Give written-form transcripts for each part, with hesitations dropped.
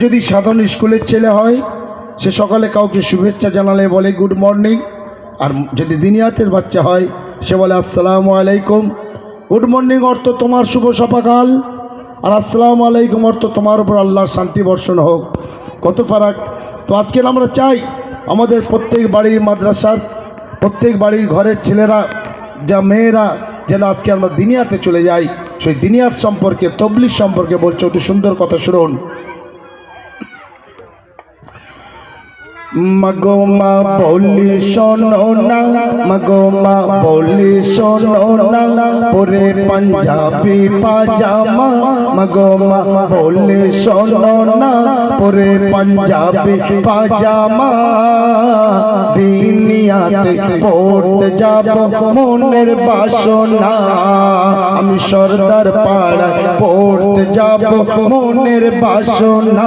যদি সাধারণ স্কুলের ছেলে হয় সে সকালে কাউকে শুভেচ্ছা জানালে বলে গুড মর্নিং, আর যদি দিনিয়াতের বাচ্চা হয় সে বলে আসসালামু আলাইকুম। গুড মর্নিং অর্থ তোমার শুভ সকাল, আর আসসালামু আলাইকুম অর্থ তোমার উপর আল্লাহর শান্তি বর্ষণ হোক। কত ফারাক! তো আজকে আমরা চাই আমাদের প্রত্যেক বাড়ির মাদ্রাসার প্রত্যেক বাড়ির ঘরের ছেলেরা যা মেয়েরা যেন আজকে আমরা দিনিয়াতে চলে যাই। সেই দিনিয়াত সম্পর্কে তবলিগ সম্পর্কে বলছে, অতি সুন্দর কথা শুনুন। মাগো মা বলি শোনো না, মাগো মা বলি শোনো না, পরে পাঞ্জাবি পাজামা। মাগো মা বলি শোনো না, পরে পাঞ্জাবি পাজামা। দুনিয়াতে পড়তে যাব মনের বাসনা, আমি সর্দার পাড়ায় পড়তে যাব মনের বাসনা।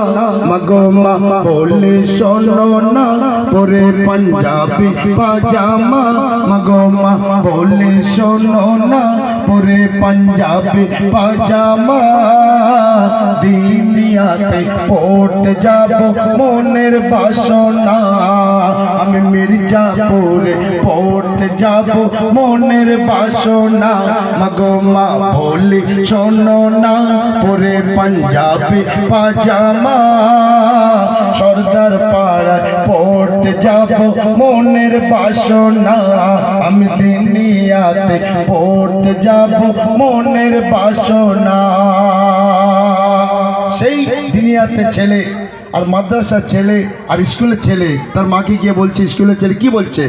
মাগো মা বলি শোনো না, পরে পাঞ্জাবি পাজামা। মাগো মা বলে শোনো না, পরে পাঞ্জাবি পাজামা। দুনিয়াতে পড়তে যাব মনের বাসনা, আমি মির্জাপুরে পড়তে যাব মনের বাসনা। মাগো মা বলি শোনো না, পরে পাঞ্জাবি পাজামা। সর্দার পাড়ায় পড়তে যাব মনের বাসনা, আমি দুনিয়াতে পড়তে যাব মনের বাসনা। সেই দুনিয়াতে ছেলে আর মাদ্রাসার ছেলে আর স্কুলের ছেলে তার মাকে গিয়ে বলছে, স্কুলের ছেলে কি বলছে,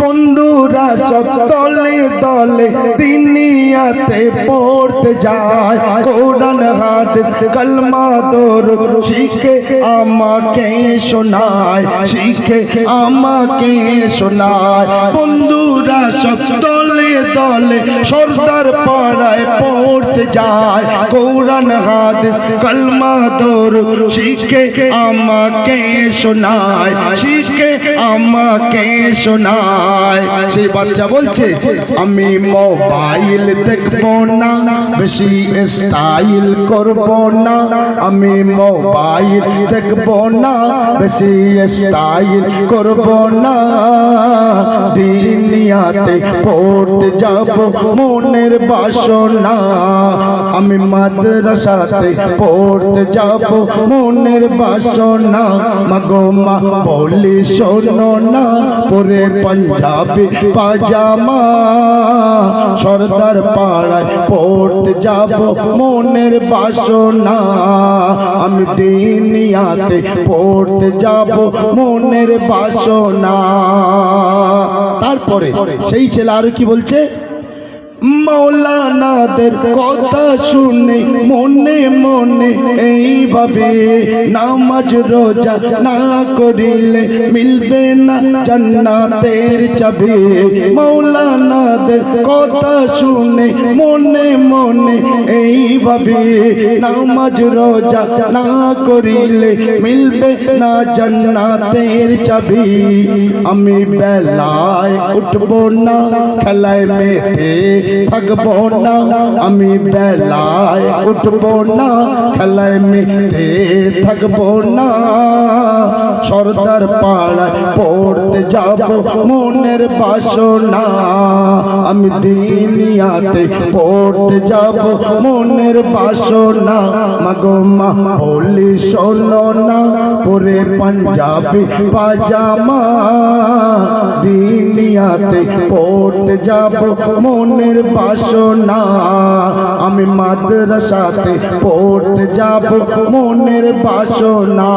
বন্ধুরা সব দলে দলে দুনিয়াতে পড়তে যায়, কোরআন হাদিস কালমা দরুদ শিখে আমাকে শোনায়, শিখে আমাকে শোনায়। বন্ধুরা সব দলে দলে সর্দার পাড়ায় পড়তে যায়, কোরআন হাদিস কালমা দরুদ শিখে আমাকে শোনায়, শিখে আমাকে শোনায়। সেই বাচ্চা বলছে, আমি মোবাইল দেখবো না, বেশি স্টাইল করবো না, আমি মোবাইল দেখবো না, বেশি স্টাইল করবো না। দুনিয়াতে পড়তে যাব মনের বাসনা, আমি মাদ্রাসাতে পড়তে যাব মনের বাসনা। মাগো মা বলি শোনো না, পরে পাঞ্জাবি পাজামা। সর্দার পাড়ায় পড়তে যাব মনের বাসনা, আমি দুনিয়াতে পড়তে যাব মনের বাসনা। তারপরে সেই ছেলে আর কি বলছে, মাওলানাদের কথা শুনে মনে মনে এইভাবে নামাজ রোজা না করিলে মিলবে না জান্নাতের চাবি। মাওলানাদের কথা শুনে মনে মনে এইভাবে নামাজ রোজা না করিলে মিলবে না জান্নাতের চাবি। আমি বেলায় উঠবো না, খেলায় মেতে থাকবো না, আমি বেলায় উঠবো না, খেলায় মেতে থাকবো না। সর্দার পাড়ায় পড়তে যাব মনের বাসনা, আমি দুনিয়াতে পড়তে যাব মনের বাসনা। মাগো মা বলি শোনো না, পরে পাঞ্জাবি পাজামা। দুনিয়াতে পড়তে যাব মনের বাসনা, আমি মাদ্রাসাতে পড়তে যাব মনের বাসনা।